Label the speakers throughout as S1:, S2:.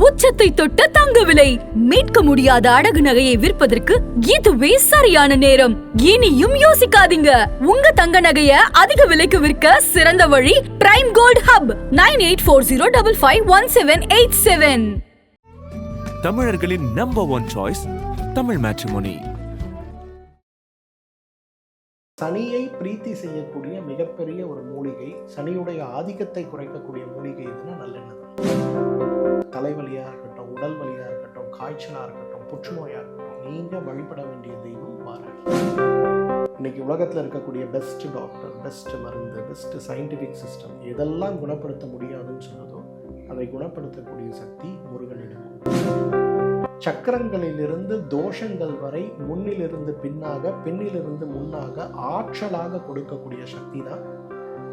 S1: உச்சத்தை தொட்ட தங்க விலை. மீட்க முடியாத அடகு நகையை விற்பதற்கு இதுவே சரியான நேரம். இனியும் யோசிக்காதீங்க. உங்க தங்க நகைய அதிக விலைக்கு விற்க சிறந்த வழி பிரைம் கோல்ட் ஹப் 9840551787.
S2: தமிழர்களின் நம்பர் 1 சாய்ஸ் தமிழ் மேட்ரிமோனி.
S3: சனியை பிரீத்தி செய்யக்கூடிய மிகப்பெரிய ஒரு மூலிகை, சனியுடைய ஆதிக்கத்தை குறைக்கக்கூடிய மூலிகை எதுனா நல்லெண்ணெய். தலைவலியா இருக்கட்டும், உடல் வலியா இருக்கட்டும், காய்ச்சலா இருக்கட்டும், புற்றுநோயா இருக்கட்டும், நீங்க வழிபட வேண்டிய தெய்வம் வாராகி. இன்னைக்கு உலகத்தில் இருக்கக்கூடிய பெஸ்ட் டாக்டர், பெஸ்ட் மருந்து, பெஸ்ட் சயின்டிபிக் சிஸ்டம் எதெல்லாம் குணப்படுத்த முடியாதுன்னு சொல்லுதோ அதை குணப்படுத்தக்கூடிய சக்தி முருகனிடம். சக்கரங்களிலிருந்து தோஷங்கள் வரை முன்னிலிருந்து பின்னாக, பின்னிலிருந்து முன்னாக ஆற்றலாக கொடுக்கக்கூடிய சக்தி தான்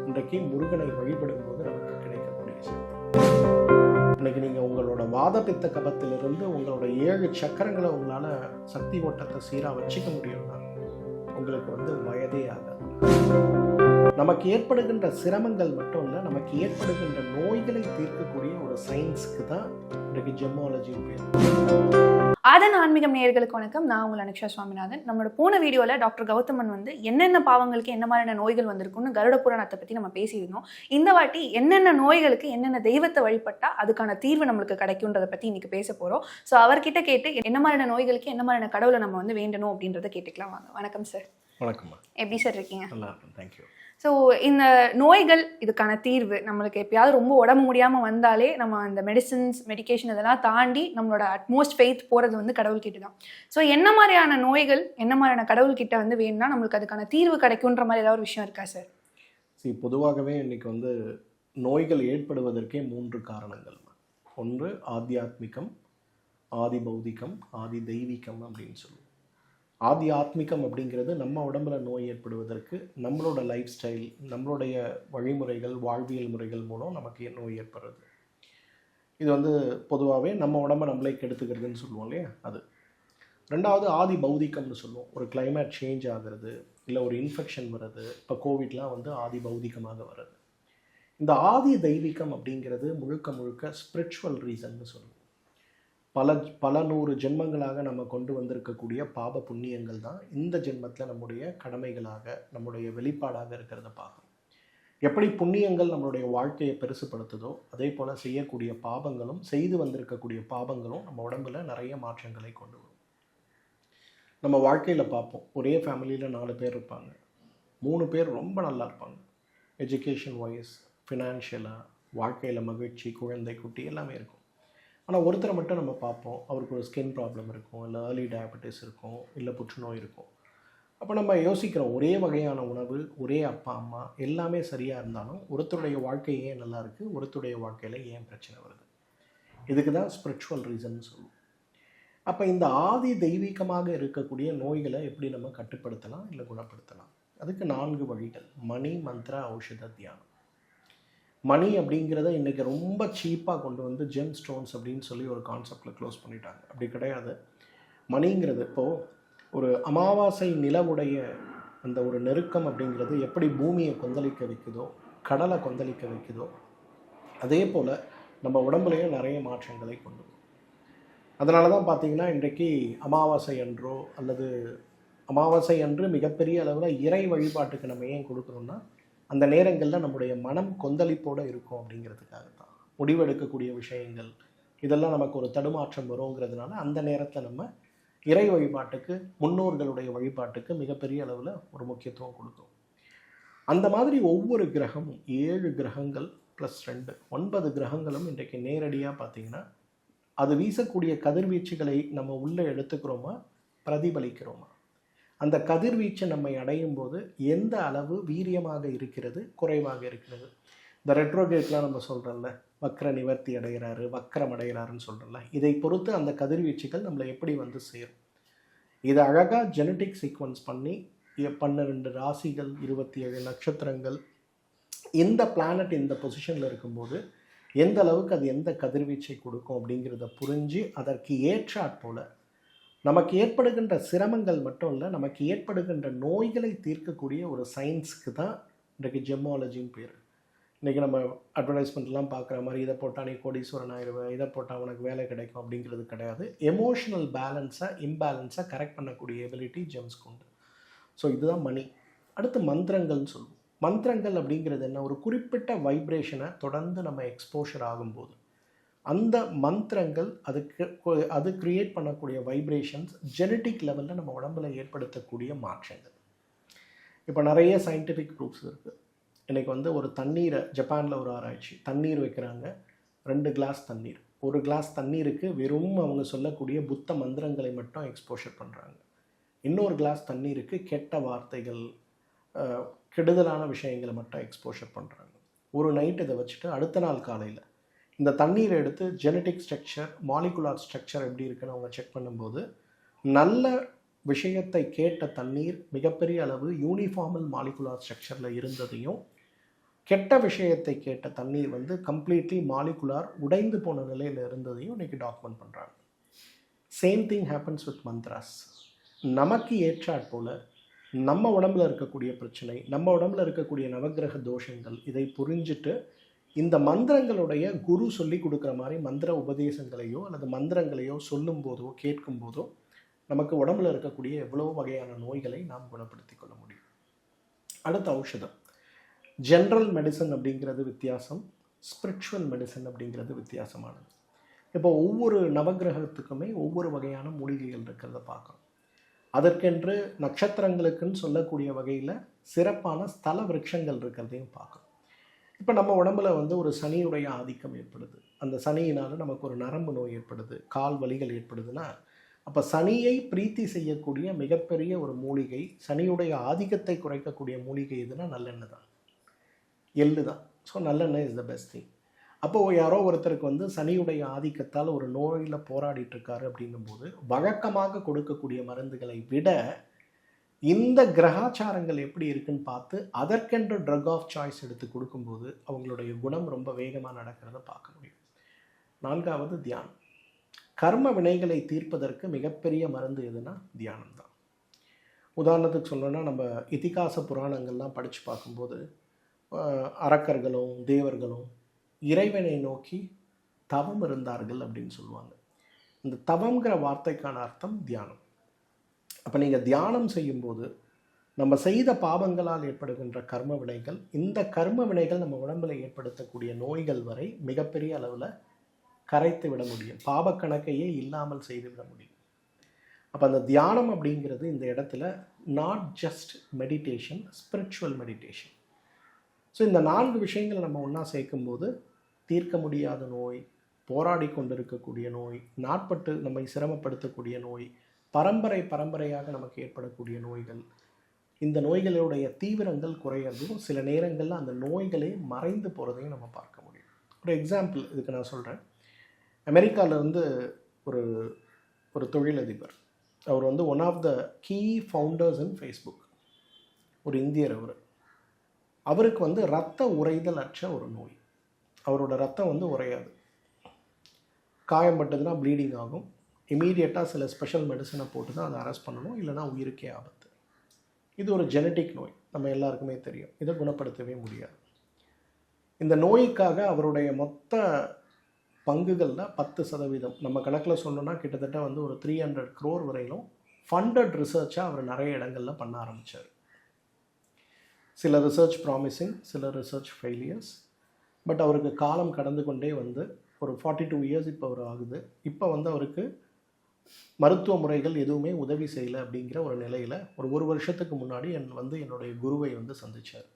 S3: இன்றைக்கு முருகனை வழிபடும் போது நமக்கு கிடைக்கக்கூடிய சக்தி. இன்னைக்கு நீங்க உங்களோட வாத பித்த கபத்திலிருந்து உங்களோட 7 சக்கரங்களை உங்களால சக்தி ஓட்டத்தை சீரா வச்சுக்க முடியும்னா உங்களுக்கு வயதே ஆகாது. நமக்கு ஏற்படுகின்ற சிரமங்கள் மட்டும் இல்லை, நமக்கு ஏற்படுகின்ற நோய்களை தீர்க்கக்கூடிய ஒரு சயின்ஸ்க்கு தான் இன்றைக்கு ஜெமாலஜி பேர்.
S4: ஆதன் ஆன்மீகம் நேயர்களுக்கு வணக்கம். நான் உங்கள் அனுக்ஷா சுவாமிநாதன். நம்மளோட போன வீடியோவில் டாக்டர் கௌதமன் என்னென்ன பாவங்களுக்கு என்ன மாதிரியான நோய்கள் வந்திருக்குன்னு கருட புராணத்தை பற்றி நம்ம பேசியிருந்தோம். இந்த வாட்டி என்னென்ன நோய்களுக்கு என்னென்ன தெய்வத்தை வழிபட்டா அதுக்கான தீர்வு நம்மளுக்கு கிடைக்கும்ன்றதை பற்றி இன்னைக்கு பேச போகிறோம். ஸோ அவர்கிட்ட கேட்டு என்ன மாதிரியான நோய்களுக்கு என்ன மாதிரியான கடவுளை நம்ம வேண்டணும் அப்படின்றத கேட்டுக்கலாம் வாங்க. வணக்கம் சார்.
S3: வணக்கம். எப்படி
S4: சார் இருக்கீங்க?
S3: நல்லா இருக்கும், தேங்க்யூ.
S4: ஸோ இந்த நோய்கள் இதுக்கான தீர்வு நம்மளுக்கு எப்பயாவது ரொம்ப உடம்பு முடியாமல் வந்தாலே நம்ம அந்த மெடிகேஷன் இதெல்லாம் தாண்டி நம்மளோட அட்மோஸ்ட் ஃபெய்த் போகிறது கடவுள்கிட்ட தான். ஸோ என்ன மாதிரியான நோய்கள் என்ன மாதிரியான கடவுள்கிட்ட வேணும்னா நம்மளுக்கு அதுக்கான தீர்வு கிடைக்குன்ற மாதிரி ஏதாவது ஒரு விஷயம் இருக்கா சார்?
S3: பொதுவாகவே இன்னைக்கு நோய்கள் ஏற்படுவதற்கே 3 காரணங்கள். ஒன்று ஆத்தியாத்மிகம், ஆதி பௌதிகம், ஆதி தெய்வீகம் அப்படின்னு சொல்லுவோம். ஆதி ஆத்மிகம் அப்படிங்கிறது நம்ம உடம்புல நோய் ஏற்படுவதற்கு நம்மளோட லைஃப் ஸ்டைல், நம்மளுடைய வழிமுறைகள், வாழ்வியல் முறைகள் மூலம் நமக்கு நோய் ஏற்படுறது. இது பொதுவாகவே நம்ம உடம்பை நம்மளே கெடுத்துக்கிறதுன்னு சொல்லுவோம் இல்லையா, அது. ரெண்டாவது ஆதி பௌதிகம்னு சொல்லுவோம். ஒரு கிளைமேட் சேஞ்ச் ஆகிறது, இல்லை ஒரு இன்ஃபெக்ஷன் வருது. இப்போ கோவிட்லாம் ஆதி பௌதிகமாக வருது. இந்த ஆதி தெய்வீகம் அப்படிங்கிறது முழுக்க முழுக்க ஸ்பிரிச்சுவல் ரீசன்னு சொல்லுவோம். பல நூறு ஜென்மங்களாக நம்ம கொண்டு வந்திருக்கக்கூடிய பாப புண்ணியங்கள் தான் இந்த ஜென்மத்தில் நம்முடைய கடமைகளாக, நம்முடைய வெளிப்பாடாக இருக்கிறத பார்க்கணும். எப்படி புண்ணியங்கள் நம்மளுடைய வாழ்க்கையை பெருசுப்படுத்துதோ அதே போல் செய்யக்கூடிய பாபங்களும், செய்து வந்திருக்கக்கூடிய பாபங்களும் நம்ம உடம்புல நிறைய மாற்றங்களை கொண்டு வரும். நம்ம வாழ்க்கையில் பார்ப்போம், ஒரே ஃபேமிலியில் 4 பேர் இருப்பாங்க. 3 பேர் ரொம்ப நல்லா இருப்பாங்க, எஜுகேஷன் வைஸ், ஃபினான்ஷியலாக, வாழ்க்கையில் மகிழ்ச்சி, குழந்தை குட்டி எல்லாமே இருக்கும். ஆனால் ஒருத்தரை மட்டும் நம்ம பார்ப்போம், அவருக்கு ஒரு ஸ்கின் ப்ராப்ளம் இருக்கும், இல்லை ஏர்லி டயபெட்டிஸ் இருக்கும், இல்லை புற்றுநோய் இருக்கும். அப்போ நம்ம யோசிக்கிறோம், ஒரே வகையான உணவு, ஒரே அப்பா அம்மா எல்லாமே சரியாக இருந்தாலும் ஒருத்தருடைய வாழ்க்கை ஏன் நல்லா இருக்குது, ஒருத்தருடைய வாழ்க்கையில் ஏன் பிரச்சனை வருது? இதுக்கு தான் ஸ்பிரிச்சுவல் ரீசன் சொல்லுவோம். அப்போ இந்த ஆதி தெய்வீகமாக இருக்கக்கூடிய நோய்களை எப்படி நம்ம கட்டுப்படுத்தலாம், இல்லை குணப்படுத்தலாம்? அதுக்கு 4 வழிகள். மணி, மந்திர, ஔஷத, தியானம். மணி அப்படிங்கிறத இன்றைக்கி ரொம்ப சீப்பாக கொண்டு ஜெம் ஸ்டோன்ஸ் அப்படின்னு சொல்லி ஒரு கான்செப்டில் க்ளோஸ் பண்ணிட்டாங்க. அப்படி கிடையாது. மணிங்கிறது இப்போது ஒரு அமாவாசை நிலவுடைய அந்த ஒரு நெருக்கம் அப்படிங்கிறது எப்படி பூமியை கொந்தளிக்க வைக்குதோ, கடலை கொந்தளிக்க வைக்குதோ, அதே போல் நம்ம உடம்புலையும் நிறைய மாற்றங்களை கொண்டு வரும். அதனால தான் பார்த்திங்கன்னா இன்றைக்கு அமாவாசை அன்றோ அல்லது அமாவாசை அன்று மிகப்பெரிய அளவில் இறை வழிபாட்டுக்கு நம்ம ஏன் கொடுக்குறோன்னா, அந்த நேரங்களில் நம்முடைய மனம் கொந்தளிப்போடு இருக்கும் அப்படிங்கிறதுக்காக தான். முடிவெடுக்கக்கூடிய விஷயங்கள் இதெல்லாம் நமக்கு ஒரு தடுமாற்றம் வருங்கிறதுனால அந்த நேரத்தில் நம்ம இறை வழிபாட்டுக்கு, முன்னோர்களுடைய வழிபாட்டுக்கு மிகப்பெரிய அளவில் ஒரு முக்கியத்துவம் கொடுத்தோம். அந்த மாதிரி ஒவ்வொரு கிரகமும் 7 கிரகங்கள் +2 9 கிரகங்களும் இன்றைக்கு நேரடியாக பார்த்திங்கன்னா அது வீசக்கூடிய கதிர்வீச்சுகளை நம்ம உள்ளே எடுத்துக்கிறோமா, பிரதிபலிக்கிறோமா? அந்த கதிர்வீச்சு நம்மை அடையும் போது எந்த அளவு வீரியமாக இருக்கிறது, குறைவாக இருக்கிறது? இந்த ரெட்ரோகேட்லாம் நம்ம சொல்கிறோம்ல, வக்ர நிவர்த்தி அடைகிறாரு, வக்ரம் அடைகிறாருன்னு சொல்கிறோம்ல, இதை பொறுத்து அந்த கதிர்வீச்சுகள் நம்மளை எப்படி சேரும்? இதை அழகாக ஜெனட்டிக் சீக்வன்ஸ் பண்ணி 12 ராசிகள், 27 நட்சத்திரங்கள், இந்த பிளானட் இந்த பொசிஷனில் இருக்கும்போது எந்த அளவுக்கு அது எந்த கதிர்வீச்சை கொடுக்கும் அப்படிங்கிறத புரிஞ்சு அதற்கு ஏற்றாற்போல் நமக்கு ஏற்படுகின்ற சிரமங்கள் மட்டும் இல்லை, நமக்கு ஏற்படுகின்ற நோய்களை தீர்க்கக்கூடிய ஒரு சயின்ஸுக்கு தான் இன்றைக்கு ஜெமாலஜின்னு பேர். இன்றைக்கி நம்ம அட்வர்டைஸ்மெண்ட்லாம் பார்க்குற மாதிரி இதை போட்டால் நீ கோடீஸ்வரன் ஆயிடுவேன், இதை போட்டால் உனக்கு வேலை கிடைக்கும் அப்படிங்கிறது கிடையாது. எமோஷனல் பேலன்ஸை இம்பேலன்ஸை கரெக்ட் பண்ணக்கூடிய எபிலிட்டி ஜெம்ஸ்க்கு உண்டு. ஸோ இதுதான் மணி. அடுத்து மந்திரங்கள்னு சொல்லுவோம். மந்திரங்கள் அப்படிங்கிறது என்ன, ஒரு குறிப்பிட்ட வைப்ரேஷனை தொடர்ந்து நம்ம எக்ஸ்போஷர் ஆகும்போது அந்த மந்திரங்கள் அது கிரியேட் பண்ணக்கூடிய வைப்ரேஷன்ஸ் ஜெனட்டிக் லெவலில் நம்ம உடம்புல ஏற்படுத்தக்கூடிய மாற்றங்கள். இப்போ நிறைய சயின்டிஃபிக் ப்ரூஃப்ஸ் இருக்குது. இன்றைக்கி வந்து ஒரு தண்ணீரை, ஜப்பானில் ஒரு ஆராய்ச்சி, தண்ணீர் வைக்கிறாங்க, 2 கிளாஸ் தண்ணீர், ஒரு கிளாஸ் தண்ணீருக்கு வெறும் அவங்க சொல்லக்கூடிய புத்த மந்திரங்களை மட்டும் எக்ஸ்போஷர் பண்ணுறாங்க. இன்னொரு கிளாஸ் தண்ணீருக்கு கெட்ட வார்த்தைகள், கெடுதலான விஷயங்களை மட்டும் எக்ஸ்போஷர் பண்ணுறாங்க. ஒரு நைட் இதை வச்சுட்டு அடுத்த நாள் காலையில் இந்த தண்ணீரை எடுத்து ஜெனட்டிக் ஸ்ட்ரக்சர், மாலிகுலார் ஸ்ட்ரக்சர் எப்படி இருக்குன்னு அவங்க செக் பண்ணும்போது நல்ல விஷயத்தை கேட்ட தண்ணீர் மிகப்பெரிய அளவு யூனிஃபார்மல் மாலிகுலார் ஸ்ட்ரக்சரில் இருந்ததையும், கெட்ட விஷயத்தை கேட்ட தண்ணீர் வந்து கம்ப்ளீட்லி மாலிகுலார் உடைந்து போன நிலையில் இருந்ததையும் இன்றைக்கி டாக்குமெண்ட் பண்ணுறாங்க. Same thing happens with mantras. நமக்கு ஏற்றாற் போல் நம்ம உடம்புல இருக்கக்கூடிய பிரச்சனை, நம்ம உடம்புல இருக்கக்கூடிய நவக்கிரக தோஷங்கள், இதை புரிஞ்சுட்டு இந்த மந்திரங்களுடைய குரு சொல்லி கொடுக்குற மாதிரி மந்திர உபதேசங்களையோ அல்லது மந்திரங்களையோ சொல்லும் போதோ கேட்கும் போதோ நமக்கு உடம்புல இருக்கக்கூடிய எவ்வளோ வகையான நோய்களை நாம் குணப்படுத்தி கொள்ள முடியும். அடுத்த ஔஷதம். ஜென்ரல் மெடிசன் அப்படிங்கிறது வித்தியாசம், ஸ்பிரிச்சுவல் மெடிசன் அப்படிங்கிறது வித்தியாசமானது. இப்போ ஒவ்வொரு நவக்கிரகத்துக்குமே ஒவ்வொரு வகையான மூலிகைகள் இருக்கிறத பார்க்குறோம். அதற்கென்று நட்சத்திரங்களுக்குன்னு சொல்லக்கூடிய வகையில் சிறப்பான ஸ்தல விருட்சங்கள் இருக்கிறதையும் பார்க்குறோம். இப்போ நம்ம உடம்புல வந்து ஒரு சனியுடைய ஆதிக்கம் ஏற்படுது, அந்த சனியினால் நமக்கு ஒரு நரம்பு நோய் ஏற்படுது, கால் வலிகள் ஏற்படுதுன்னா, அப்போ சனியை பிரீத்தி செய்யக்கூடிய மிகப்பெரிய ஒரு மூலிகை, சனியுடைய ஆதிக்கத்தை குறைக்கக்கூடிய மூலிகை எதுனா நல்லெண்ணெய் தான், எள்ளு தான். ஸோ நல்லெண்ணெய் இஸ் த பெஸ்ட் திங். அப்போது யாரோ ஒருத்தருக்கு வந்து சனியுடைய ஆதிக்கத்தால் ஒரு நோயில் போராடிட்டு இருக்காரு அப்படின்னும் போது வழக்கமாக கொடுக்கக்கூடிய மருந்துகளை விட இந்த கிரகாச்சாரங்கள் எப்படி இருக்குன்னு பார்த்து அதற்கென்று ட்ரக் ஆஃப் சாய்ஸ் எடுத்து கொடுக்கும்போது அவங்களுடைய குணம் ரொம்ப வேகமாக நடக்கிறத பார்க்க முடியும். 4வது தியானம். கர்ம வினைகளை தீர்ப்பதற்கு மிகப்பெரிய மருந்து எதுனா தியானம் தான். உதாரணத்துக்கு சொல்லணும்னா, நம்ம இதிகாச புராணங்கள்லாம் படித்து பார்க்கும்போது அரக்கர்களும் தேவர்களும் இறைவனை நோக்கி தவம் இருந்தார்கள் அப்படின்னு சொல்லுவாங்க. இந்த தவங்கிற வார்த்தைக்கான அர்த்தம் தியானம். அப்போ நீங்கள் தியானம் செய்யும்போது நம்ம செய்த பாவங்களால் ஏற்படுகின்ற கர்ம வினைகள், இந்த கர்ம வினைகள் நம்ம உடம்பில் ஏற்படுத்தக்கூடிய நோய்கள் வரை மிகப்பெரிய அளவில் கரைத்து விட முடியும், பாவக்கணக்கையே இல்லாமல் செய்து விட முடியும். அப்போ அந்த தியானம் அப்படிங்கிறது இந்த இடத்துல not just meditation, spiritual meditation. So இந்த 4 விஷயங்களை நம்ம ஒன்றா சேர்க்கும்போது தீர்க்க முடியாத நோய், போராடி கொண்டிருக்கக்கூடிய நோய், நாட்பட்டு நம்மை சிரமப்படுத்தக்கூடிய நோய், பரம்பரையாக நமக்கு ஏற்படக்கூடிய நோய்கள், இந்த நோய்களுடைய தீவிரங்கள் குறையிறதும் சில நேரங்களில் அந்த நோய்களே மறைந்து போகிறதையும் நம்ம பார்க்க முடியும். ஒரு எக்ஸாம்பிள் இதுக்கு நான் சொல்கிறேன். அமெரிக்காவில் வந்து ஒரு தொழிலதிபர், அவர் வந்து one of the key founders in Facebook, ஒரு இந்தியர். அவருக்கு வந்து இரத்த உறைதல் அற்ற ஒரு நோய். அவரோட ரத்தம் வந்து உறையாது, காயம்பட்டதுன்னா ப்ளீடிங் ஆகும். இமீடியட்டாக சில ஸ்பெஷல் மெடிசனை போட்டு தான் அதை அரெஸ்ட் பண்ணணும், இல்லைனா உயிருக்கே ஆபத்து. இது ஒரு ஜெனட்டிக் நோய், நம்ம எல்லாருக்குமே தெரியும். இதை குணப்படுத்தவே முடியாது. இந்த நோய்க்காக அவருடைய மொத்த பங்குகளில் 10%, நம்ம கணக்கில் சொல்லணும்னா கிட்டத்தட்ட வந்து ஒரு 300 crore வரையிலும் ஃபண்டட் ரிசர்ச்சாக அவர் நிறைய இடங்களில் பண்ண ஆரம்பித்தார். சில ரிசர்ச் ப்ராமிசிங், சில ரிசர்ச் ஃபெயிலியர்ஸ். பட் அவருக்கு காலம் கடந்து கொண்டே வந்து ஒரு 42 years இப்போ அவர் ஆகுது. இப்போ வந்து அவருக்கு மருத்துவ முறைகள் எதுவுமே உதவி செய்யலை அப்படிங்கிற ஒரு நிலையில் ஒரு வருஷத்துக்கு முன்னாடி என்னுடைய குருவை வந்து சந்தித்தார்.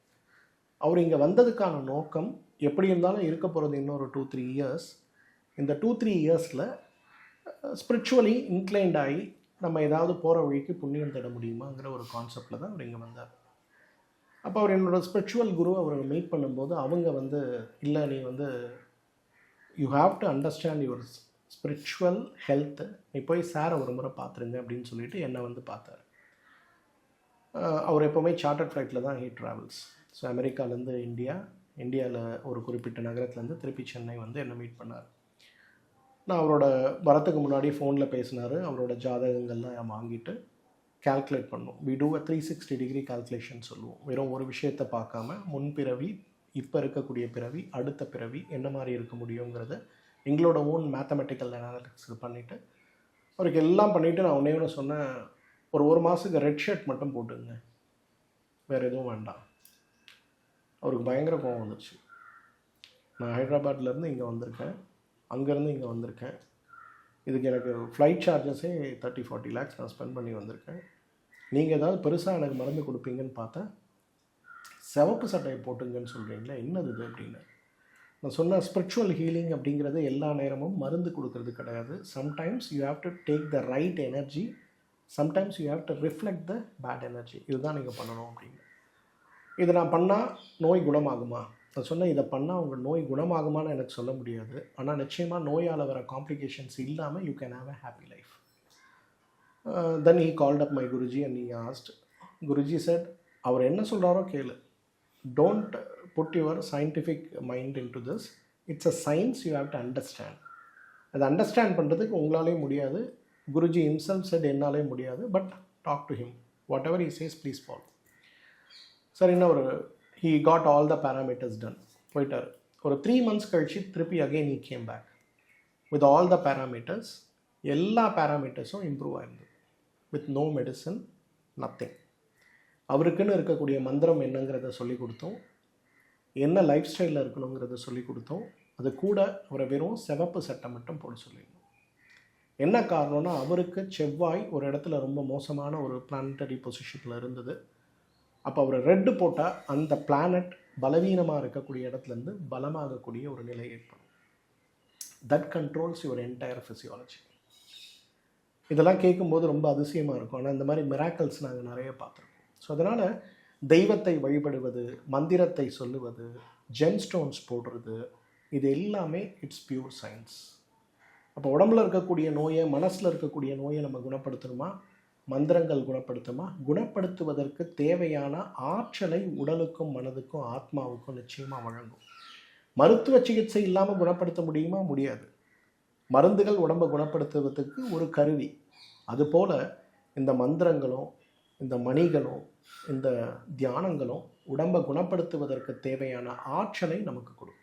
S3: அவர் இங்கே வந்ததுக்கான நோக்கம் எப்படி இருந்தாலும் இருக்க போகிறது இன்னொரு 2-3 years. இந்த 2-3 yearsல ஸ்பிரிச்சுவலி இன்க்ளைன்ட் ஆகி நம்ம ஏதாவது போகிற வழிக்கு புண்ணியம் தேட முடியுமாங்கிற ஒரு கான்செப்டில் தான் அவர் இங்கே வந்தார். அப்போ அவர் என்னோடய ஸ்பிரிச்சுவல் குரு அவரை மீட் பண்ணும்போது அவங்க வந்து, இல்லை நீ வந்து you have to understand your spiritual health, நீ போய் சாரை ஒரு முறை பார்த்துருங்க அப்படின்னு சொல்லிட்டு என்னை வந்து பார்த்தார். அவர் எப்போவுமே சார்ட்டர்ட் ஃப்ளைட்டில் தான் ஹீ ட்ராவல்ஸ். ஸோ அமெரிக்காலேருந்து இந்தியாவில் ஒரு குறிப்பிட்ட நகரத்துலேருந்து திருப்பி சென்னை வந்து என்னை மீட் பண்ணார். நான் அவரோட வரத்துக்கு முன்னாடி ஃபோனில் பேசினார். அவரோட ஜாதகங்கள்லாம் வாங்கிட்டு கால்குலேட் பண்ணோம். We do a 360 degree calculation சொல்லுவோம். வெறும் ஒரு விஷயத்தை பார்க்காம முன்பிறவி இப்போ இருக்கக்கூடிய பிறவி, அடுத்த பிறவி என்ன மாதிரி இருக்க முடியுங்கிறத எங்களோட ஓன் மேத்தமெட்டிக்கல் அனாலிசிஸ் பண்ணிவிட்டு அவருக்கு எல்லாம் பண்ணிவிட்டு நான் ஒன்றே ஒன்று சொன்னேன், ஒரு மாதத்துக்கு ரெட் ஷர்ட் மட்டும் போட்டுங்க, வேறு எதுவும் வேண்டாம். அவருக்கு பயங்கர கோவம் வந்துடுச்சு. நான் ஹைதராபாத்லேருந்து இங்கே வந்திருக்கேன், அங்கேருந்து இங்கே வந்திருக்கேன், இதுக்கு எனக்கு ஃப்ளைட் சார்ஜஸே 30-40 lakhs நான் ஸ்பெண்ட் பண்ணி வந்திருக்கேன். நீங்கள் ஏதாவது பெருசாக எனக்கு மருந்து கொடுப்பீங்கன்னு பார்த்தா சிவப்பு சட்டையை போட்டுங்கன்னு சொல்கிறீங்களே, என்னது இது அப்படின்னு. நான் சொன்ன ஸ்பிரிச்சுவல் ஹீலிங் அப்படிங்கிறது எல்லா நேரமும் மருந்து கொடுக்கறது கிடையாது. Sometimes you have to take the right energy, sometimes you have to reflect the bad energy. இதுதான் நீங்கள் பண்ணணும் அப்படின்னு. இதை நான் பண்ணால் நோய் குணமாகுமா? நான் சொன்னேன், இதை பண்ணால் உங்கள் நோய் குணமாகுமான்னு எனக்கு சொல்ல முடியாது, ஆனால் நிச்சயமாக நோயால் வர காம்ப்ளிகேஷன்ஸ் இல்லாமல் you can have a happy life. Then he called up my guruji and he asked. Guruji said, அவர் என்ன சொல்கிறாரோ கேளு, don't put your scientific mind into this, it's a science, you have to understand. அதை understand பண்ணுறதுக்கு உங்களாலேயும் முடியாது, guruji himself said என்னாலே முடியாது, but talk to him, whatever he says please follow. சரி, இன்னும் he got all the parameters done, போயிட்டார். ஒரு 3 months கழிச்சு திருப்பி again he came back with all the parameters, எல்லா பேராமீட்டர்ஸும் improve ஆயிருந்தது, with no medicine, nothing. அவருக்குன்னு இருக்கக்கூடிய மந்திரம் என்னங்கிறத சொல்லி கொடுத்தோம், என்ன லைஃப் ஸ்டைலில் இருக்கணுங்கிறத சொல்லி கொடுத்தோம், அது கூட அவரை வெறும் சிவப்பு சட்டை மட்டும் போட சொல்லியிருந்தோம். என்ன காரணம்னா, அவருக்கு செவ்வாய் ஒரு இடத்துல ரொம்ப மோசமான ஒரு பிளானட்டரி பொசிஷனில் இருந்தது. அப்போ அவர் ரெட்டு போட்டால் அந்த பிளானட் பலவீனமாக இருக்கக்கூடிய இடத்துலேருந்து பலமாகக்கூடிய ஒரு நிலை ஏற்படும். That controls your entire physiology. இதெல்லாம் கேட்கும்போது ரொம்ப அதிசயமாக இருக்கும், ஆனால் இந்த மாதிரி மிராக்கல்ஸ் நாங்கள் நிறைய பார்த்துருக்கோம். ஸோ அதனால் தெய்வத்தை வழிபடுவது, மந்திரத்தை சொல்லுவது, ஜெம்ஸ்டோன்ஸ் போடுறது, இது எல்லாமே இட்ஸ் பியூர் சயின்ஸ். அப்போ உடம்புல இருக்கக்கூடிய நோயை, மனசில் இருக்கக்கூடிய நோயை நம்ம குணப்படுத்தணுமா? மந்திரங்கள் குணப்படுத்துமா? குணப்படுத்துவதற்கு தேவையான ஆற்றலை உடலுக்கும் மனதுக்கும் ஆத்மாவுக்கும் நிச்சயமாக வழங்கும். மருத்துவ சிகிச்சை இல்லாமல் குணப்படுத்த முடியுமா? முடியாது. மருந்துகள் உடம்பை குணப்படுத்துவதற்கு ஒரு கருவி. அதுபோல் இந்த மந்திரங்களும் இந்த மணிகளும் இந்த தியானங்களும் உடம்பை குணப்படுத்துவதற்கு தேவையான ஆற்றலை நமக்கு கொடுக்கும்.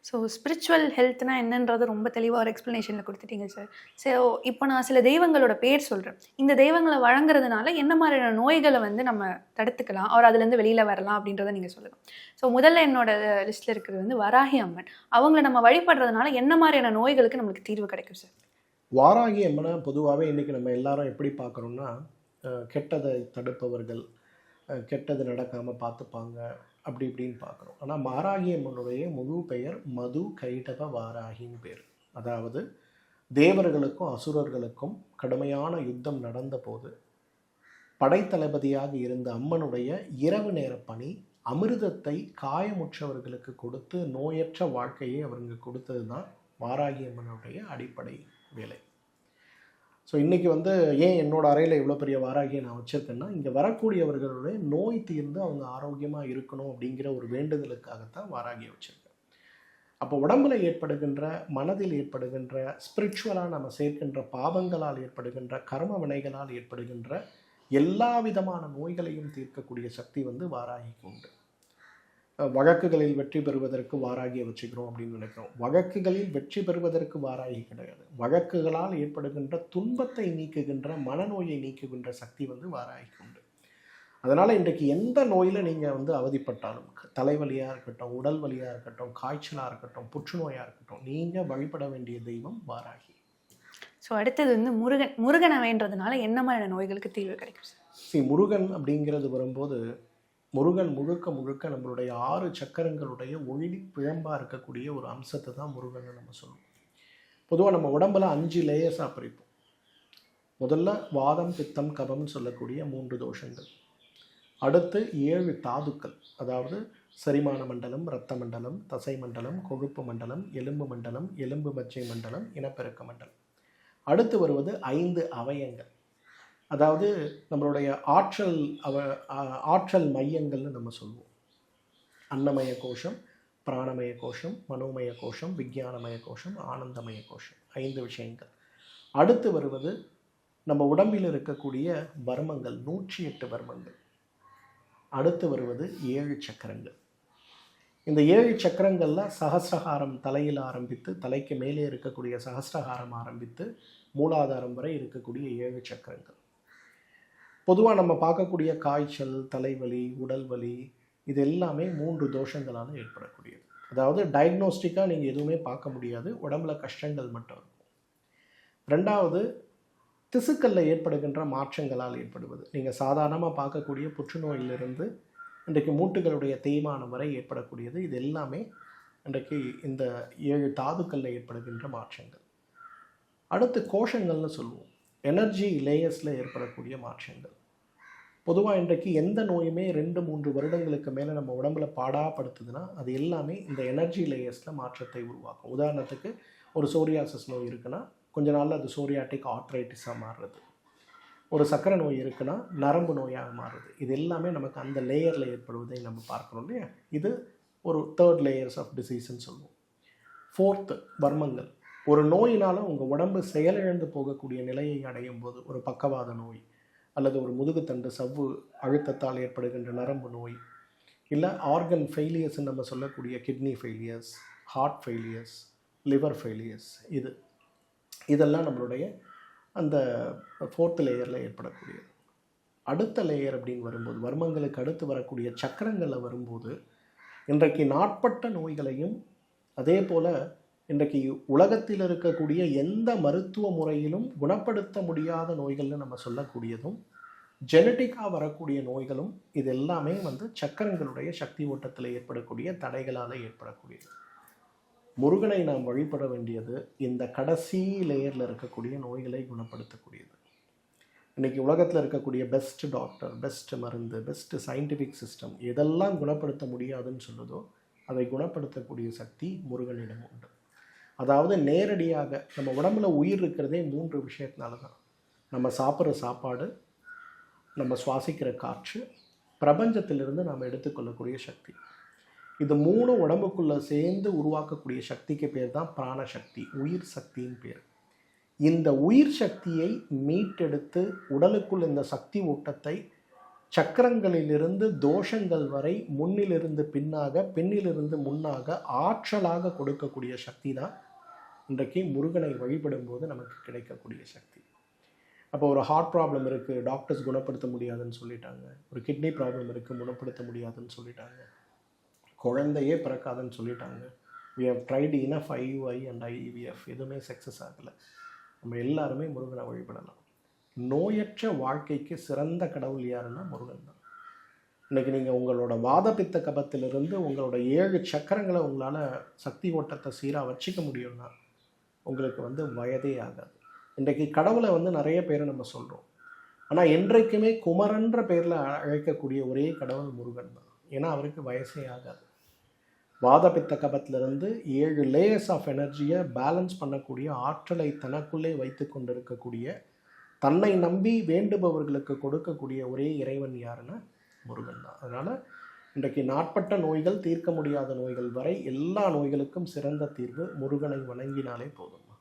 S4: ஸோ ஸ்பிரிச்சுவல் ஹெல்த்னா என்னன்றது ரொம்ப தெளிவாக ஒரு எக்ஸ்ப்ளனேஷனில் கொடுத்துட்டீங்க சார். ஸோ இப்போ நான் சில தெய்வங்களோட பேர் சொல்கிறேன். இந்த தெய்வங்களை வழங்குறதுனால என்ன மாதிரியான நோய்களை வந்து நம்ம தடுத்துக்கலாம், அவர் அதுலேருந்து வெளியில் வரலாம் அப்படின்றத நீங்கள் சொல்லலாம். ஸோ முதல்ல என்னோட லிஸ்ட்டில் இருக்கிறது வந்து வராகி அம்மன். அவங்கள நம்ம வழிபடுறதுனால என்ன மாதிரியான நோய்களுக்கு நம்மளுக்கு தீர்வு கிடைக்கும் சார்?
S3: வாராகி அம்மனை பொதுவாகவே இன்றைக்கி நம்ம எல்லாரும் எப்படி பார்க்குறோன்னா, கெட்டதை தடுப்பவர்கள், கெட்டது நடக்காமல் பார்த்துப்பாங்க, அப்படி இப்படின்னு பார்க்குறோம். ஆனால் வாராகி அம்மனுடைய முழு பெயர் மது கைடப வாராகின்னு பேர். அதாவது தேவர்களுக்கும் அசுரர்களுக்கும் கடுமையான யுத்தம் நடந்த போது படைத்தளபதியாக இருந்த அம்மனுடைய இரவு நேர பணி அமிர்தத்தை காயமுற்றவர்களுக்கு கொடுத்து நோயற்ற வாழ்க்கையை அவருக்கு கொடுத்தது தான் வாராகி அம்மனுடைய அடிப்படை வேலை. ஸோ இன்றைக்கி வந்து ஏன் என்னோடய அறையில் இவ்வளோ பெரிய வாராகியை நான் வச்சுருக்கேன்னா, இங்கே வரக்கூடியவர்களுடைய நோய் தீர்ந்து அவங்க ஆரோக்கியமாக இருக்கணும் அப்படிங்கிற ஒரு வேண்டுதலுக்காகத்தான் வாராகியை வச்சுருக்கேன். அப்போ உடம்பில் ஏற்படுகின்ற, மனதில் ஏற்படுகின்ற, ஸ்பிரிச்சுவலாக நம்ம சேர்க்கின்ற பாவங்களால் ஏற்படுகின்ற, கர்ம வினைகளால் ஏற்படுகின்ற எல்லா விதமான நோய்களையும் தீர்க்கக்கூடிய சக்தி வந்து வாராகிக்கு உண்டு. வழக்குகளில் வெற்றி பெறுவதற்கு வாராகியை வச்சுக்கிறோம் அப்படின்னு நினைக்கிறோம். வழக்குகளில் வெற்றி பெறுவதற்கு வாராகி கிடையாது. வழக்குகளால் ஏற்படுகின்ற துன்பத்தை நீக்குகின்ற, மனநோயை நீக்குகின்ற சக்தி வந்து வாராகிக்கு உண்டு. அதனால் இன்றைக்கு எந்த நோயில் நீங்கள் வந்து அவதிப்பட்டாலும், தலைவலியாக இருக்கட்டும், உடல் வலியாக இருக்கட்டும், காய்ச்சலாக இருக்கட்டும், புற்றுநோயாக இருக்கட்டும், நீங்கள் வழிபட வேண்டிய தெய்வம் வாராகி.
S4: ஸோ அடுத்தது வந்து முருகனை வேண்டதுனால என்ன மாதிரியான நோய்களுக்கு தீர்வு கிடைக்கும் சார்?
S3: முருகன் அப்படிங்கிறது வரும்போது, முருகன் முழுக்க முழுக்க நம்மளுடைய 6 சக்கரங்களுடைய ஒளி பிழம்பாக இருக்கக்கூடிய ஒரு அம்சத்தை தான் முருகன் நம்ம சொல்லுவோம். பொதுவாக நம்ம உடம்புல 5 லேயர்ஸாக பிரிப்போம். முதல்ல வாதம், பித்தம், கபம்னு சொல்லக்கூடிய 3 தோஷங்கள். அடுத்து 7 தாதுக்கள், அதாவது செரிமான மண்டலம், இரத்த மண்டலம், தசை மண்டலம், கொழுப்பு மண்டலம், எலும்பு மண்டலம், எலும்பு மஜ்ஜை மண்டலம், இனப்பெருக்க மண்டலம். அடுத்து வருவது 5 அவயங்கள், அதாவது நம்மளுடைய ஆற்றல் மையங்கள்னு நம்ம சொல்லுவோம். அன்னமய கோஷம், பிராணமய கோஷம், மனோமய கோஷம், விஞ்ஞானமய கோஷம், ஆனந்தமய கோஷம். 5 விஷயங்கள். அடுத்து வருவது நம்ம உடம்பில் இருக்கக்கூடிய வர்மங்கள், 108 வர்மங்கள். அடுத்து வருவது 7 சக்கரங்கள். இந்த 7 சக்கரங்களில் சகஸ்ரஹாரம் தலையில் ஆரம்பித்து தலைக்கு மேலே இருக்கக்கூடிய சகஸ்ரஹாரம் ஆரம்பித்து மூலாதாரம் வரை இருக்கக்கூடிய 7 சக்கரங்கள். பொதுவாக நம்ம பார்க்கக்கூடிய காய்ச்சல், தலைவலி, உடல் வலி இது எல்லாமே 3 தோஷங்களால் ஏற்படக்கூடியது. அதாவது டயக்னோஸ்டிக்காக நீங்கள் எதுவுமே பார்க்க முடியாது, உடம்புல கஷ்டங்கள் மட்டும் இருக்கும். 2வது திசுக்களில் ஏற்படுகின்ற மாற்றங்களால் ஏற்படுவது. நீங்கள் சாதாரணமாக பார்க்கக்கூடிய புற்றுநோயிலிருந்து இன்றைக்கு மூட்டுகளுடைய தேய்மானம் வரை ஏற்படக்கூடியது. இது எல்லாமே இன்றைக்கு இந்த 7 தாதுக்களில் ஏற்படுகின்ற மாற்றங்கள். அடுத்து கோஷங்கள்னு சொல்லுவோம், எனர்ஜி லேயர்ஸில் ஏற்படக்கூடிய மாற்றங்கள். பொதுவாக இன்றைக்கு எந்த நோயுமே 2-3 வருடங்களுக்கு மேலே நம்ம உடம்புல பாடாப்படுத்துதுன்னா அது எல்லாமே இந்த எனர்ஜி லேயர்ஸில் மாற்றத்தை உருவாக்கும். உதாரணத்துக்கு ஒரு சோரியாசிஸ் நோய் இருக்குன்னா கொஞ்ச நாளில் அது சோரியாட்டிக் ஆர்த்ரைட்டிஸாக மாறுறது. ஒரு சக்கரை நோய் இருக்குன்னா நரம்பு நோயாக மாறுது. இது எல்லாமே நமக்கு அந்த லேயரில் ஏற்படுவதை நம்ம பார்க்கணும் இல்லையா. இது ஒரு 3rd லேயர்ஸ் ஆஃப் டிசீஸ்ன்னு சொல்லுவோம். 4th வர்மங்கள். ஒரு நோயினால் உங்கள் உடம்பு செயலிழந்து போகக்கூடிய நிலையை அடையும் போது, ஒரு பக்கவாத நோய் அல்லது ஒரு முதுகுத்தண்டு சவ்வு அழுத்தத்தால் ஏற்படுகின்ற நரம்பு நோய், இல்லை ஆர்கன் ஃபெயிலியர்ஸ்ன்னு நம்ம சொல்லக்கூடிய kidney failures, heart failures, liver failures, இதெல்லாம் நம்மளுடைய அந்த 4th லேயரில் ஏற்படக்கூடியது. அடுத்த லேயர் அப்படின்னு வரும்போது, வர்மங்களுக்கு அடுத்து வரக்கூடிய சக்கரங்களில் வரும்போது இன்றைக்கு நாட்பட்ட நோய்களையும் அதே போல் இன்றைக்கு உலகத்தில் இருக்கக்கூடிய எந்த மருத்துவ முறையிலும் குணப்படுத்த முடியாத நோய்கள்னு நம்ம சொல்லக்கூடியதும், ஜெனட்டிக்காக வரக்கூடிய நோய்களும், இது எல்லாமே சக்கரங்களுடைய சக்தி ஓட்டத்தில் ஏற்படக்கூடிய தடைகளால் ஏற்படக்கூடியது. முருகனை நாம் வழிபட வேண்டியது இந்த கடைசி லேயரில் இருக்கக்கூடிய நோய்களை குணப்படுத்தக்கூடியது. இன்றைக்கி உலகத்தில் இருக்கக்கூடிய பெஸ்ட் டாக்டர், பெஸ்ட் மருந்து, பெஸ்ட் சயின்டிஃபிக் சிஸ்டம் எதெல்லாம் குணப்படுத்த முடியாதுன்னு சொல்லுதோ அதை குணப்படுத்தக்கூடிய சக்தி முருகனிடம் உண்டு. அதாவது நேரடியாக நம்ம உடம்புல உயிர் இருக்கிறதே 3 விஷயத்தினால தான். நம்ம சாப்பிட்ற சாப்பாடு, நம்ம சுவாசிக்கிற காற்று, பிரபஞ்சத்திலிருந்து நாம் எடுத்துக்கொள்ளக்கூடிய சக்தி. இது 3 உடம்புக்குள்ளே சேர்ந்து உருவாக்கக்கூடிய சக்திக்கு பேர் தான் பிராணசக்தி, உயிர் சக்தின்னு பேர். இந்த உயிர் சக்தியை மீட்டெடுத்து உடலுக்குள் இந்த சக்தி ஓட்டத்தை சக்கரங்களிலிருந்து தோஷங்கள் வரை, முன்னிலிருந்து பின்னாக, பின்னிலிருந்து முன்னாக ஆற்றலாக கொடுக்கக்கூடிய சக்தி தான் இன்றைக்கு முருகனை வழிபடும் போது நமக்கு கிடைக்கக்கூடிய சக்தி. அப்போ ஒரு ஹார்ட் ப்ராப்ளம் இருக்குது, டாக்டர்ஸ் குணப்படுத்த முடியாதுன்னு சொல்லிட்டாங்க. ஒரு கிட்னி ப்ராப்ளம் இருக்குது, குணப்படுத்த முடியாதுன்னு சொல்லிட்டாங்க. குழந்தையே பிறக்காதுன்னு சொல்லிட்டாங்க. we have tried enough IUI and IVF, எதுவுமே சக்ஸஸ் ஆகலை. நம்ம எல்லாருமே முருகனை வழிபடலாம். நோயற்ற வாழ்க்கைக்கு சிறந்த கடவுள் யாருன்னா முருகன் தான். இன்றைக்கி நீங்கள் உங்களோட வாதபித்த கபத்திலிருந்து உங்களோட 7 சக்கரங்களை உங்களால் சக்தி ஓட்டத்தை சீராக வச்சுக்க முடியும்னா உங்களுக்கு வயதே ஆகாது. இன்றைக்கி கடவுளை நிறைய பேரை நம்ம சொல்கிறோம், ஆனால் என்றைக்குமே குமரன்ற பேரில் அழைக்கக்கூடிய ஒரே கடவுள் முருகன் தான். ஏன்னா அவருக்கு வயசே ஆகாது. வாதபித்த கபத்திலிருந்து 7 லேயர்ஸ் ஆஃப் எனர்ஜியை பேலன்ஸ் பண்ணக்கூடிய ஆற்றலை தனக்குள்ளே வைத்து கொண்டிருக்கக்கூடிய, தன்னை நம்பி வேண்டுபவர்களுக்கு கொடுக்கக்கூடிய ஒரே இறைவன் யாருன்னா முருகன் தான். அதனால் இன்றைக்கு நாட்பட்ட நோய்கள், தீர்க்க முடியாத நோய்கள் வரை எல்லா நோய்களுக்கும் சிறந்த தீர்வு முருகனை வணங்கினாலே போதும்.